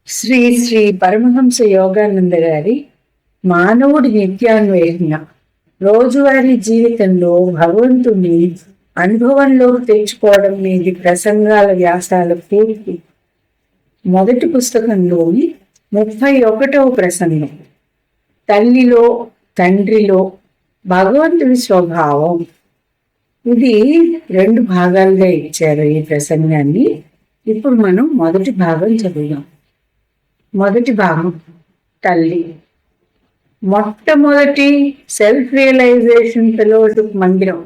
శ్రీ శ్రీ పరమహంస యోగానంద గారి మానవుడి నిత్యాన్వేషణ రోజువారీ జీవితంలో భగవంతుని అనుభవంలోకి తెచ్చుకోవడం మీది ప్రసంగాల వ్యాసాల పూర్తి మొదటి పుస్తకంలోని 31వ ప్రసంగం. తల్లిలో తండ్రిలో భగవంతుడి స్వభావం. ఇది 2 భాగాలుగా ఇచ్చారు ఈ ప్రసంగాన్ని. ఇప్పుడు మనం మొదటి భాగం చదువుదాం. మొదటి భాగం తల్లి. మొట్టమొదటి సెల్ఫ్ రియలైజేషన్ ఫెలోషిప్ మందిరం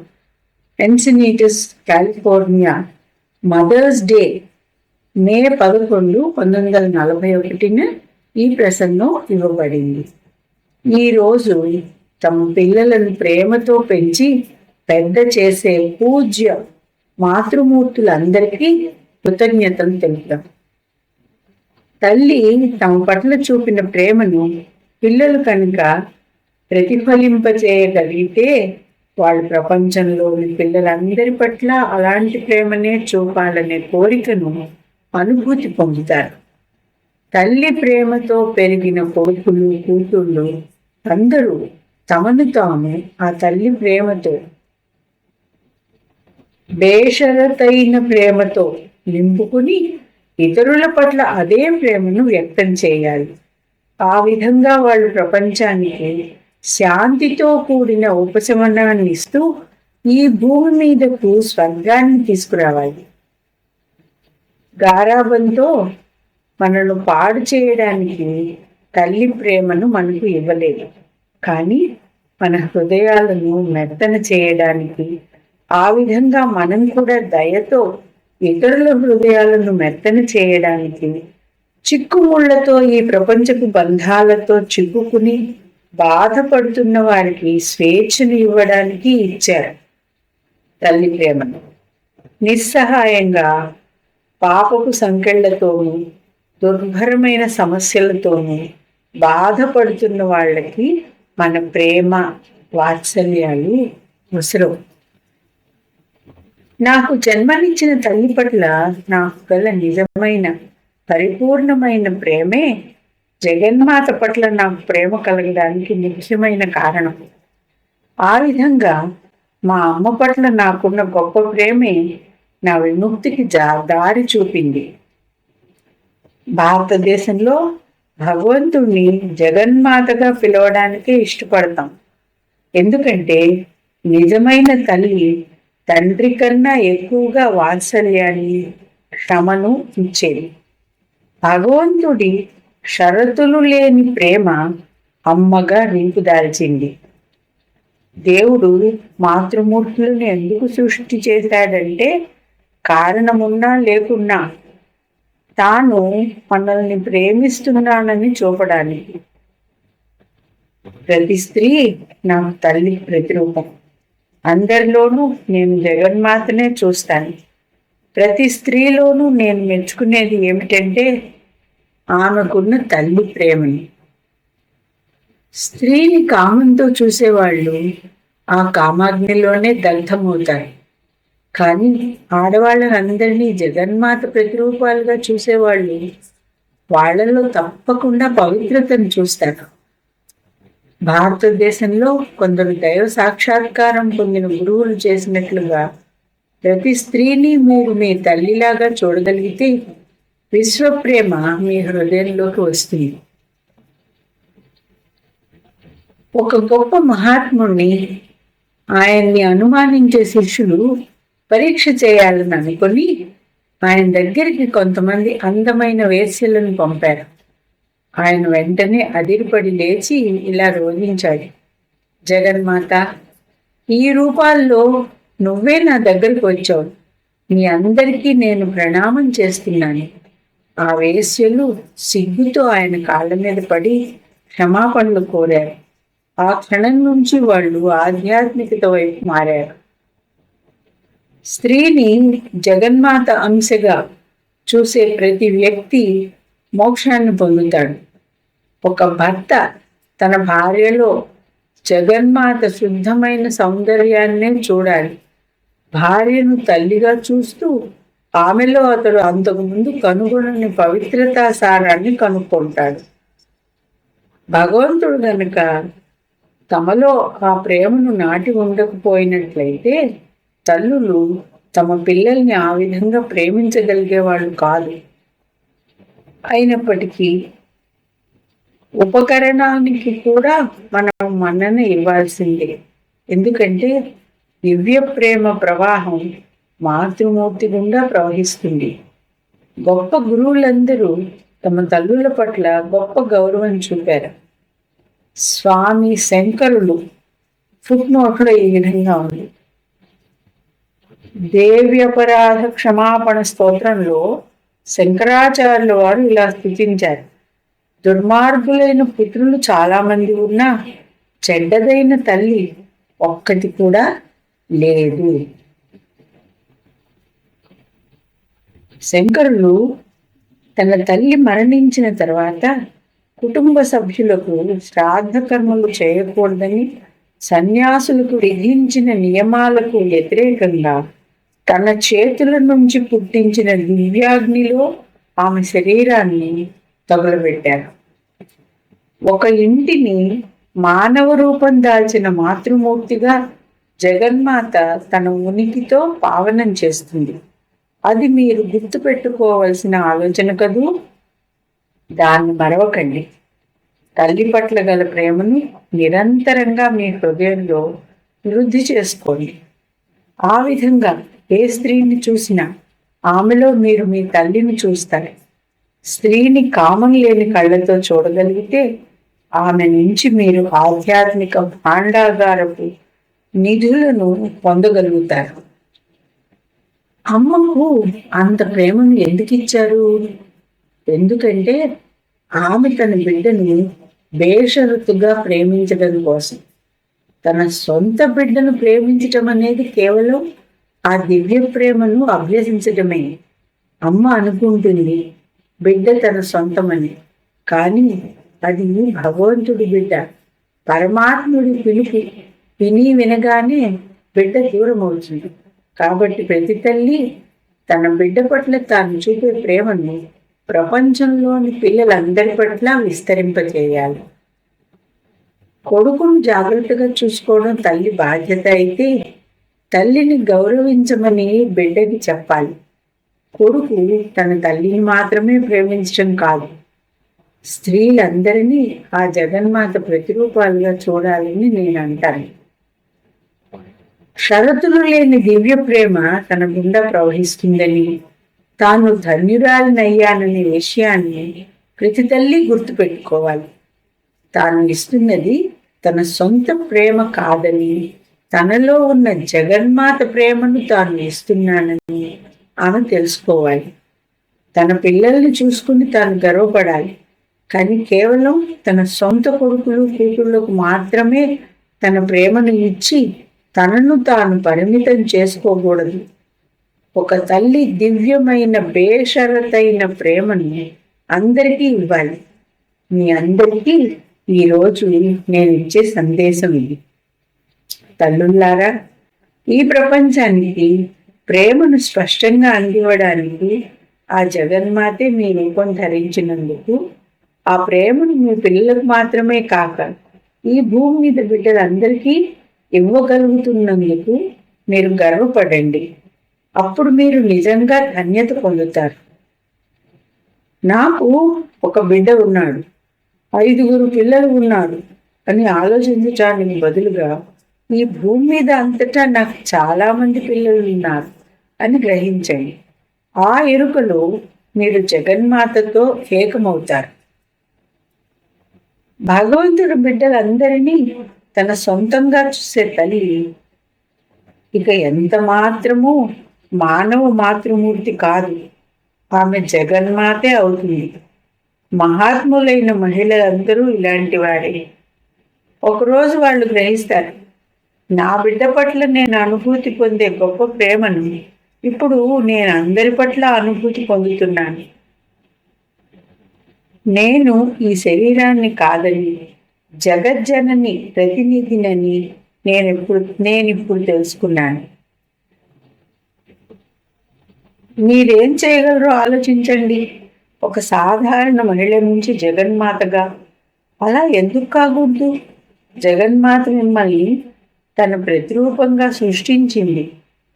ఎన్సినీటస్, కాలిఫోర్నియా మదర్స్ డే మే 11, 1941 ఈ ప్రసంగం ఇవ్వబడింది. ఈరోజు తమ పిల్లలను ప్రేమతో పెంచి పెద్ద చేసే పూజ్య మాతృమూర్తులందరికీ కృతజ్ఞతలు తెలుపుతాం. తల్లి తమ పట్ల చూపిన ప్రేమను పిల్లలు కనుక ప్రతిఫలింపచేయగలిగితే వాళ్ళు ప్రపంచంలోని పిల్లలందరి పట్ల అలాంటి ప్రేమనే చూపాలనే కోరికను అనుభూతి పొందుతారు. తల్లి ప్రేమతో పెరిగిన కొడుకులు, కూతుళ్ళు అందరూ తమను తాము ఆ తల్లి ప్రేమతో, బేషరతైన ప్రేమతో నింపుకుని ఇతరుల పట్ల అదే ప్రేమను వ్యక్తం చేయాలి. ఆ విధంగా వాళ్ళు ప్రపంచానికి శాంతితో కూడిన ఉపశమనాన్ని ఇస్తూ ఈ భూమి మీదకు స్వర్గాన్ని తీసుకురావాలి. గారాబంతో మనను పాడు చేయడానికి తల్లి ప్రేమను మనకు ఇవ్వలేదు, కానీ మన హృదయాలను మెత్తన చేయడానికి, ఆ విధంగా మనం కూడా దయతో ఇతరుల హృదయాలను మెత్తన చేయడానికి, చిక్కుముళ్లతో ఈ ప్రపంచపు బంధాలతో చిక్కుకుని బాధపడుతున్న వారికి స్వేచ్ఛను ఇవ్వడానికి ఇచ్చారు తల్లి ప్రేమను. నిస్సహాయంగా పాపపు సంకెళ్లతోనూ దుర్భరమైన సమస్యలతోనూ బాధపడుతున్న వాళ్ళకి మన ప్రేమ, వాత్సల్యాలు అవసరం. నాకు జన్మనిచ్చిన తల్లి పట్ల నాకు గల నిజమైన పరిపూర్ణమైన ప్రేమే జగన్మాత పట్ల నాకు ప్రేమ కలగడానికి ముఖ్యమైన కారణం. ఆ విధంగా మా అమ్మ పట్ల నాకున్న గొప్ప ప్రేమే నా విముక్తికి దారి చూపింది. భారతదేశంలో భగవంతుణ్ణి జగన్మాతగా పిలవడానికే ఇష్టపడతాం. ఎందుకంటే నిజమైన తల్లి తండ్రి కన్నా ఎక్కువగా వాత్సల్యాన్ని, క్షమను ఇచ్చేది. భగవంతుడి షరతులు లేని ప్రేమ అమ్మగా రూపుదాల్చింది. దేవుడు మాతృమూర్తులను ఎందుకు సృష్టి చేశాడంటే కారణమున్నా లేకున్నా తాను మనల్ని ప్రేమిస్తున్నానని చూపడానికి. ప్రతి స్త్రీ నాకు తల్లి ప్రతిరూపం. అందరిలోనూ నేను జగన్మాతనే చూస్తాను. ప్రతి స్త్రీలోనూ నేను మెచ్చుకునేది ఏమిటంటే ఆమెకున్న తల్లి ప్రేమని. స్త్రీని కామంతో చూసేవాళ్ళు ఆ కామాగ్నిలోనే దగ్ధమవుతారు. కానీ ఆడవాళ్ళనందరినీ జగన్మాత ప్రతిరూపాలుగా చూసేవాళ్ళు వాళ్ళలో తప్పకుండా పవిత్రతను చూస్తారు. భారతదేశంలో కొందరు దైవ సాక్షాత్కారం పొందిన గురువులు చేసినట్లుగా ప్రతి స్త్రీని మీరు మీ తల్లిలాగా చూడగలిగితే విశ్వప్రేమ మీ హృదయంలోకి వస్తుంది. ఒక గొప్ప మహాత్ముడిని, ఆయన్ని అనుమానించే శిష్యులు పరీక్ష చేయాలని అనుకుని ఆయన దగ్గరికి కొంతమంది అందమైన వేశ్యలను పంపారు. ఆయన వెంటనే అదిరిపడి లేచి ఇలా రోధించాడు, జగన్మాత, ఈ రూపాల్లో నువ్వే నా దగ్గరకు వచ్చావు. మీ అందరికీ నేను ప్రణామం చేస్తున్నాను. ఆ వేశ్యలు సిగ్గుతో ఆయన కాళ్ళ మీద పడి క్షమాపణలు కోరారు. ఆ క్షణం నుంచి వాళ్ళు ఆధ్యాత్మికత వైపు మారారు. స్త్రీని జగన్మాత అంశగా చూసే ప్రతి వ్యక్తి మోక్షాన్ని పొందుతాడు. ఒక భర్త తన భార్యలో జగన్మాత శుద్ధమైన సౌందర్యాన్నే చూడాలి. భార్యను తల్లిగా చూస్తూ ఆమెలో అతడు అంతకుముందు కనుగొనని పవిత్రతా సారాన్ని కనుక్కుంటాడు. భగవంతుడు గనుక తమలో ఆ ప్రేమను నాటి ఉండకపోయినట్లయితే తల్లులు తమ పిల్లల్ని ఆ విధంగా ప్రేమించగలిగే వాళ్ళు కాదు. అయినప్పటికీ ఉపకరణానికి కూడా మనం మన్నన ఇవ్వాల్సిందే. ఎందుకంటే దివ్య ప్రేమ ప్రవాహం మాతృమూర్తి గుండా ప్రవహిస్తుంది. గొప్ప గురువులందరూ తమ తల్లుల పట్ల గొప్ప గౌరవం చూపారు. స్వామి శంకరులు ఫుట్నోట్లో ఈ విధంగా ఉంది. దేవ్యపరాధ క్షమాపణ స్తోత్రంలో శంకరాచార్యుల వారు ఇలా స్తుతించారు: దుర్మార్గులైన పుత్రులు చాలా మంది ఉన్నా చెడ్డదైన తల్లి ఒక్కటి కూడా లేదు. శంకరులు తన తల్లి మరణించిన తర్వాత కుటుంబ సభ్యులకు శ్రాద్ధ కర్మలు చేయకూడదని సన్యాసులకు విధించిన నియమాలకు వ్యతిరేకంగా తన చేతుల నుంచి పుట్టించిన దివ్యాగ్నిలో ఆమె శరీరాన్ని తగులబెట్టారు. ఒక ఇంటిని మానవ రూపం దాల్చిన మాతృమూర్తిగా జగన్మాత తన ఉనికితో పావనం చేస్తుంది. అది మీరు గుర్తుపెట్టుకోవలసిన ఆలోచన కదూ. దాన్ని మరవకండి. తల్లి పట్ల గల ప్రేమను నిరంతరంగా మీ హృదయంలో వృద్ధి చేసుకోండి. ఆ విధంగా ఏ స్త్రీని చూసినా ఆమెలో మీరు మీ తల్లిని చూస్తారు. స్త్రీని కామం లేని కళ్ళతో చూడగలిగితే ఆమె నుంచి మీరు ఆధ్యాత్మిక భాండాగారపు నిధులను పొందగలుగుతారు. అమ్మకు అంత ప్రేమను ఎందుకు ఇచ్చారు? ఎందుకంటే ఆమె తన బిడ్డను బేషరతుగా ప్రేమించడం కోసం. తన సొంత బిడ్డను ప్రేమించటం అనేది కేవలం ఆ దివ్య ప్రేమను అభ్యసించటమే. అమ్మ అనుకుంటుంది బిడ్డ తన సొంతమని, కానీ అది భగవంతుడి బిడ్డ. పరమాత్ముడి పిలుపు విని వినగానే బిడ్డ దూరం అవుతుంది. కాబట్టి ప్రతి తల్లి తన బిడ్డ పట్ల తాను చూపే ప్రేమను ప్రపంచంలోని పిల్లలందరి పట్ల విస్తరింపజేయాలి. కొడుకును జాగ్రత్తగా చూసుకోవడం తల్లి బాధ్యత అయితే, తల్లిని గౌరవించమని బిడ్డకి చెప్పాలి. కొడుకు తన తల్లిని మాత్రమే ప్రేమించడం కాదు, స్త్రీలందరినీ ఆ జగన్మాత ప్రతిరూపాలుగా చూడాలని నేను అంటాను. షరతులు లేని దివ్య ప్రేమ తన గుండా ప్రవహిస్తుందని, తాను ధన్యురాలినయ్యాననే విషయాన్ని ప్రతి తల్లి గుర్తుపెట్టుకోవాలి. తాను ఇస్తున్నది తన సొంత ప్రేమ కాదని, తనలో ఉన్న జగన్మాత ప్రేమను తాను ఇస్తున్నానని ఆమె తెలుసుకోవాలి. తన పిల్లల్ని చూసుకుని తాను గర్వపడాలి. కానీ కేవలం తన సొంత కొడుకులు కూతుళ్లకు మాత్రమే తన ప్రేమను ఇచ్చి తనను తాను పరిమితం చేసుకోకూడదు. ఒక తల్లి దివ్యమైన బేషరతైన ప్రేమను అందరికీ ఇవ్వాలి. మీ అందరికీ ఈరోజు నేను ఇచ్చే సందేశం ఇది. తల్లుల్లారా, ఈ ప్రపంచానికి ప్రేమను స్పష్టంగా అందివ్వడానికి ఆ జగన్మాతే మీ రూపం ధరించినందుకు, ఆ ప్రేమను మీ పిల్లలకు మాత్రమే కాక ఈ భూమి మీద బిడ్డలందరికీ ఇవ్వగలుగుతున్నందుకు మీరు గర్వపడండి. అప్పుడు మీరు నిజంగా ధన్యత పొందుతారు. నాకు ఒక బిడ్డ ఉన్నాడు, 5 పిల్లలు ఉన్నారు అని ఆలోచించడానికి బదులుగా ఈ భూమి మీద అంతటా నాకు చాలా మంది పిల్లలు ఉన్నారు అని గ్రహించండి. ఆ ఎరుకలో మీరు జగన్మాతతో ఏకమవుతారు. భగవంతుడు బిడ్డలందరినీ తన సొంతంగా చూసే తల్లి ఇక ఎంత మాత్రము మానవ మాతృమూర్తి కాదు, ఆమె జగన్మాతే అవుతుంది. మహాత్ములైన మహిళలందరూ ఇలాంటి వారే. ఒకరోజు వాళ్ళు గ్రహిస్తారు, నా బిడ్డ పట్ల నేను అనుభూతి పొందే గొప్ప ప్రేమను ఇప్పుడు నేను అందరి పట్ల అనుభూతి పొందుతున్నాను. నేను ఈ శరీరాన్ని కాదని, జగజ్జనని ప్రతినిధినని నేనిప్పుడు తెలుసుకున్నాను. మీరేం చేయగలరో ఆలోచించండి. ఒక సాధారణ మహిళ నుంచి జగన్మాతగా అలా ఎందుకు కాకూడదు? జగన్మాత మిమ్మల్ని తన ప్రతిరూపంగా సృష్టించింది.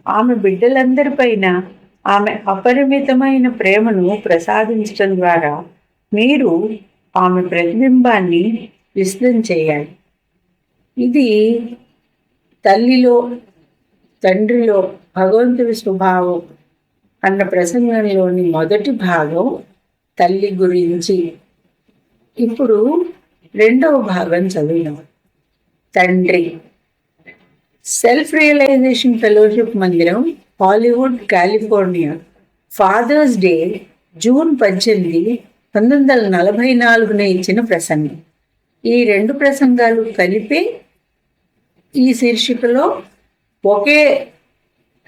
ఆమె బిడ్డలందరిపైన ఆమె అపరిమితమైన ప్రేమను ప్రసాదించడం ద్వారా మీరు ఆమె ప్రతిబింబాన్ని విశదం చేయాలి. ఇది తల్లిలో, తండ్రిలో భగవంతుడి స్వభావం అన్న ప్రసంగంలోని మొదటి భాగం తల్లి గురించి. ఇప్పుడు రెండవ భాగం చదివినాం. తండ్రి. సెల్ఫ్ రియలైజేషన్ ఫెలోషిప్ మందిరం, Hollywood, California. Father's Day June 18, 1944 ఇచ్చిన ప్రసంగం. ఈ రెండు ప్రసంగాలు కలిపి ఈ శీర్షికలో ఒకే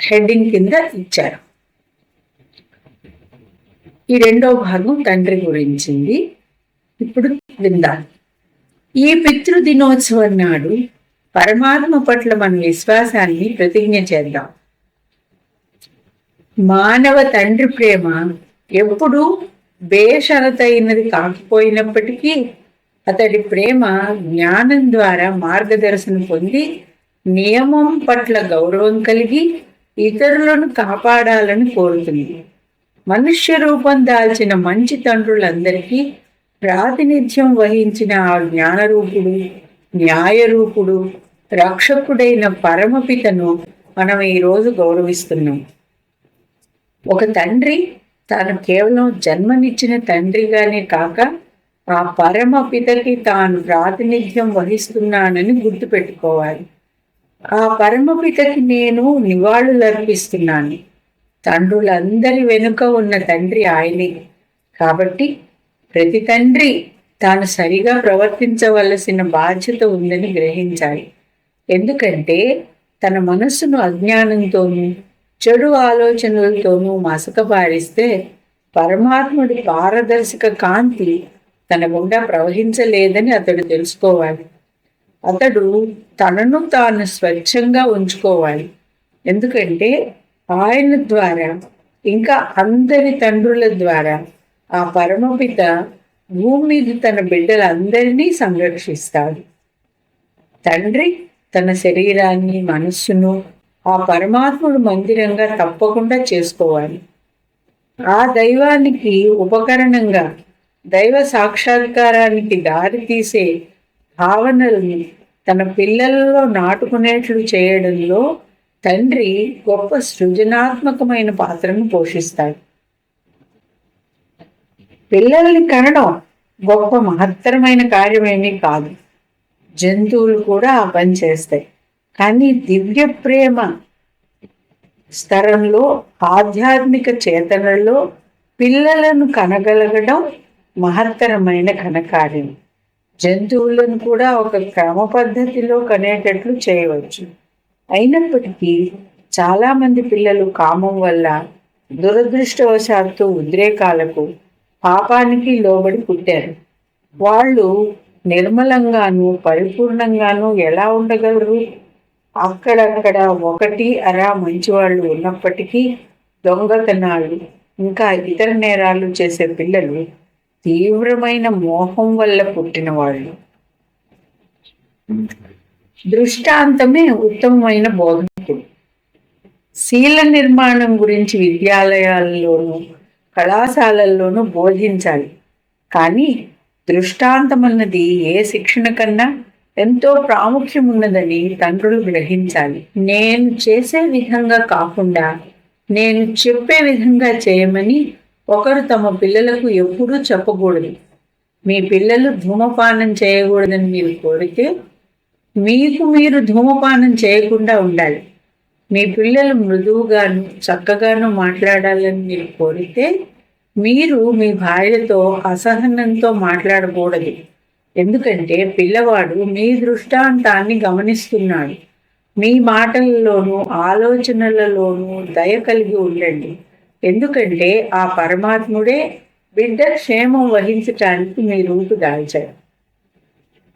హెడ్డింగ్ కింద ఇచ్చారు. ఈ రెండవ భాగం తండ్రి గురించింది. ఇప్పుడు విందాం. ఈ పితృదినోత్సవం నాడు పరమాత్మ పట్ల మన విశ్వాసాన్ని ప్రతిజ్ఞ చేద్దాం. మానవ తండ్రి ప్రేమ ఎప్పుడూ బేషరతైనది కాకపోయినప్పటికీ అతడి ప్రేమ జ్ఞానం ద్వారా మార్గదర్శనం పొంది నియమం పట్ల గౌరవం కలిగి ఇతరులను కాపాడాలని కోరుతుంది. మనుష్య రూపం దాల్చిన మంచి తండ్రులందరికీ ప్రాతినిధ్యం వహించిన ఆ జ్ఞానరూపుడు, న్యాయరూపుడు, రక్షకుడైన పరమపితను మనం ఈరోజు గౌరవిస్తున్నాం. ఒక తండ్రి తాను కేవలం జన్మనిచ్చిన తండ్రిగానే కాక ఆ పరమపితకి తాను ప్రాతినిధ్యం వహిస్తున్నానని గుర్తుపెట్టుకోవాలి. ఆ పరమపితకి నేను నివాళులర్పిస్తున్నాను. తండ్రులందరి వెనుక ఉన్న తండ్రి ఆయనే. కాబట్టి ప్రతి తండ్రి తాను సరిగా ప్రవర్తించవలసిన బాధ్యత ఉందని గ్రహించాలి. ఎందుకంటే తన మనస్సును అజ్ఞానంతోనూ చెడు ఆలోచనలతోనూ మసకబారిస్తే పరమాత్ముడి పారదర్శక కాంతి తన గుండా ప్రవహించలేదని అతడు తెలుసుకోవాలి. అతడు తనను తాను స్వచ్ఛంగా ఉంచుకోవాలి. ఎందుకంటే ఆయన ద్వారా ఇంకా అందరి తండ్రుల ద్వారా ఆ పరమపిత భూమి మీద తన బిడ్డలందరినీ సంరక్షిస్తాడు. తండ్రి తన శరీరాన్ని, మనస్సును ఆ పరమాత్ముడు మందిరంగా తప్పకుండా చేసుకోవాలి. ఆ దైవానికి ఉపకరణంగా దైవ సాక్షాత్కారానికి దారి తీసే భావనలను తన పిల్లలలో నాటుకునేట్లు చేయడంలో తండ్రి గొప్ప సృజనాత్మకమైన పాత్రను పోషిస్తాడు. పిల్లల్ని కనడం గొప్ప మహత్తరమైన కార్యమేమీ కాదు. జంతువులు కూడా ఆ పని చేస్తాయి. కానీ దివ్య ప్రేమ స్తరంలో, ఆధ్యాత్మిక చేతనలో పిల్లలను కనగలగడం మహత్తరమైన ఘనకార్యం. జంతువులను కూడా ఒక క్రమ పద్ధతిలో కనేటట్లు చేయవచ్చు. అయినప్పటికీ చాలామంది పిల్లలు కామం వల్ల, దురదృష్టవశాత్తు ఉద్రేకాలకు, పాపానికి లోబడి పుట్టారు. వాళ్ళు నిర్మలంగాను పరిపూర్ణంగాను ఎలా ఉండగలరు? అక్కడక్కడ ఒకటి అరా మంచివాళ్ళు ఉన్నప్పటికీ దొంగతనాలు ఇంకా ఇతర నేరాలు చేసే పిల్లలు తీవ్రమైన మోహం వల్ల పుట్టిన వాళ్ళు. దృష్టాంతమే ఉత్తమమైన బోధకుడు. శీల నిర్మాణం గురించి విద్యాలయాల్లోనూ కళాశాలల్లోనూ బోధించాలి. కానీ దృష్టాంతం అన్నది ఏ శిక్షణ కన్నా ఎంతో ప్రాముఖ్యం ఉన్నదని తండ్రులు గ్రహించాలి. నేను చేసే విధంగా కాకుండా నేను చెప్పే విధంగా చేయమని ఒకరు తమ పిల్లలకు ఎప్పుడూ చెప్పకూడదు. మీ పిల్లలు ధూమపానం చేయకూడదని మీరు కోరితే మీకు మీరు ధూమపానం చేయకుండా ఉండాలి. మీ పిల్లలు మృదువుగాను చక్కగాను మాట్లాడాలని మీరు కోరితే మీరు మీ భార్యతో అసహనంతో మాట్లాడకూడదు. ఎందుకంటే పిల్లవాడు మీ దృష్టాంతాన్ని గమనిస్తున్నాడు. మీ మాటలలోనూ ఆలోచనలలోనూ దయ కలిగి ఉండండి. ఎందుకంటే ఆ పరమాత్ముడే బిడ్డ క్షేమం వహించటానికి మీ రూపు దాల్చాడు.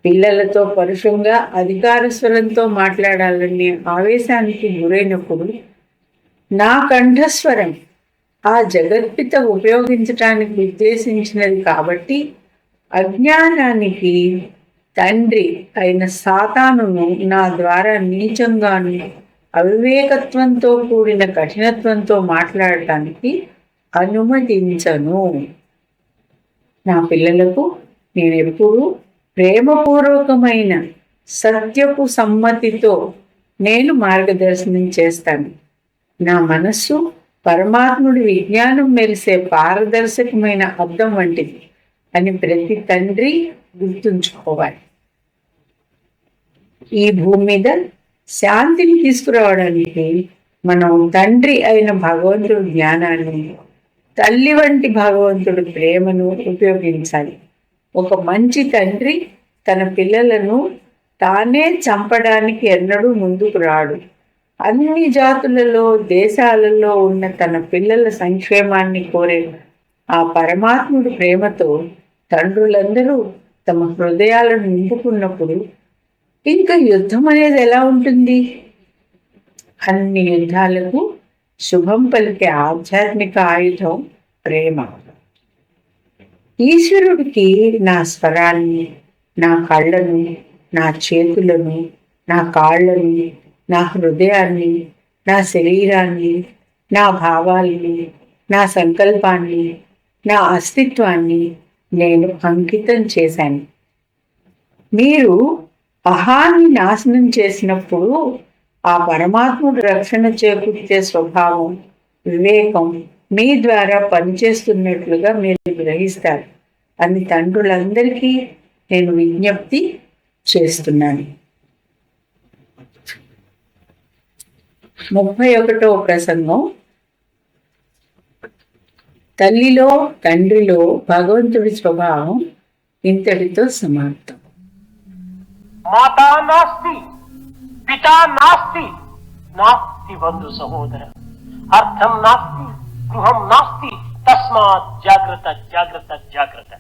పిల్లలతో పరుషంగా అధికార స్వరంతో మాట్లాడాలనే ఆవేశానికి గురైనప్పుడు నా కంఠస్వరం ఆ జగత్పిత ఉపయోగించటానికి ఉద్దేశించినది కాబట్టి అజ్ఞానానికి తండ్రి అయిన సాతానును నా ద్వారా నీచంగాను అవివేకత్వంతో కూడిన కఠినత్వంతో మాట్లాడటానికి అనుమతించను. నా పిల్లలకు నేను ఎప్పుడూ ప్రేమపూర్వకమైన సత్యపు సమ్మతితో నేను మార్గదర్శనం చేస్తాను. నా మనస్సు పరమాత్ముడి విజ్ఞానం మెరిసే పారదర్శకమైన అద్దం వంటిది అని ప్రతి తండ్రి గుర్తుంచుకోవాలి. ఈ భూమి మీద శాంతిని తీసుకురావడానికి మనం తండ్రి అయిన భగవంతుడి జ్ఞానాన్ని, తల్లి వంటి భగవంతుడి ప్రేమను ఉపయోగించాలి. ఒక మంచి తండ్రి తన పిల్లలను తానే చంపడానికి ఎన్నడూ ముందుకు రాడు. అన్ని జాతులలో, దేశాలలో ఉన్న తన పిల్లల సంక్షేమాన్ని కోరే ఆ పరమాత్ముడి ప్రేమతో తండ్రులందరూ తమ హృదయాలను నింపుకున్నప్పుడు ఇంకా యుద్ధం అనేది ఎలా ఉంటుంది? అన్ని యుద్ధాలకు శుభం పలికే ఆధ్యాత్మిక ఆయుధం ప్రేమ. ఈశ్వరుడికి నా స్వరాన్ని, నా కళ్ళను, నా చేతులను, నా కాళ్ళను, నా హృదయాన్ని, నా శరీరాన్ని, నా భావాల్ని, నా సంకల్పాన్ని, నా అస్తిత్వాన్ని నేను అంకితం చేశాను. మీరు అహాన్ని నాశనం చేసినప్పుడు ఆ పరమాత్ముడు రక్షణ చేకూర్చే స్వభావం, వివేకం మీ ద్వారా పనిచేస్తున్నట్లుగా మీరు గ్రహిస్తారు అని తండ్రులందరికీ నేను విజ్ఞప్తి చేస్తున్నాను. 31వ ప్రసంగం. తల్లిలో తండ్రిలో భగవంతుడి స్వభావం ఇంతటితో సమాప్తం. మాతా నాస్తి, పితా నాస్తి, నాస్తి బంధు సహోదర, అర్థం నాస్తి, గృహం నాస్తి, తస్మాత్ జాగ్రత్త జాగ్రత్త జాగ్రత్త.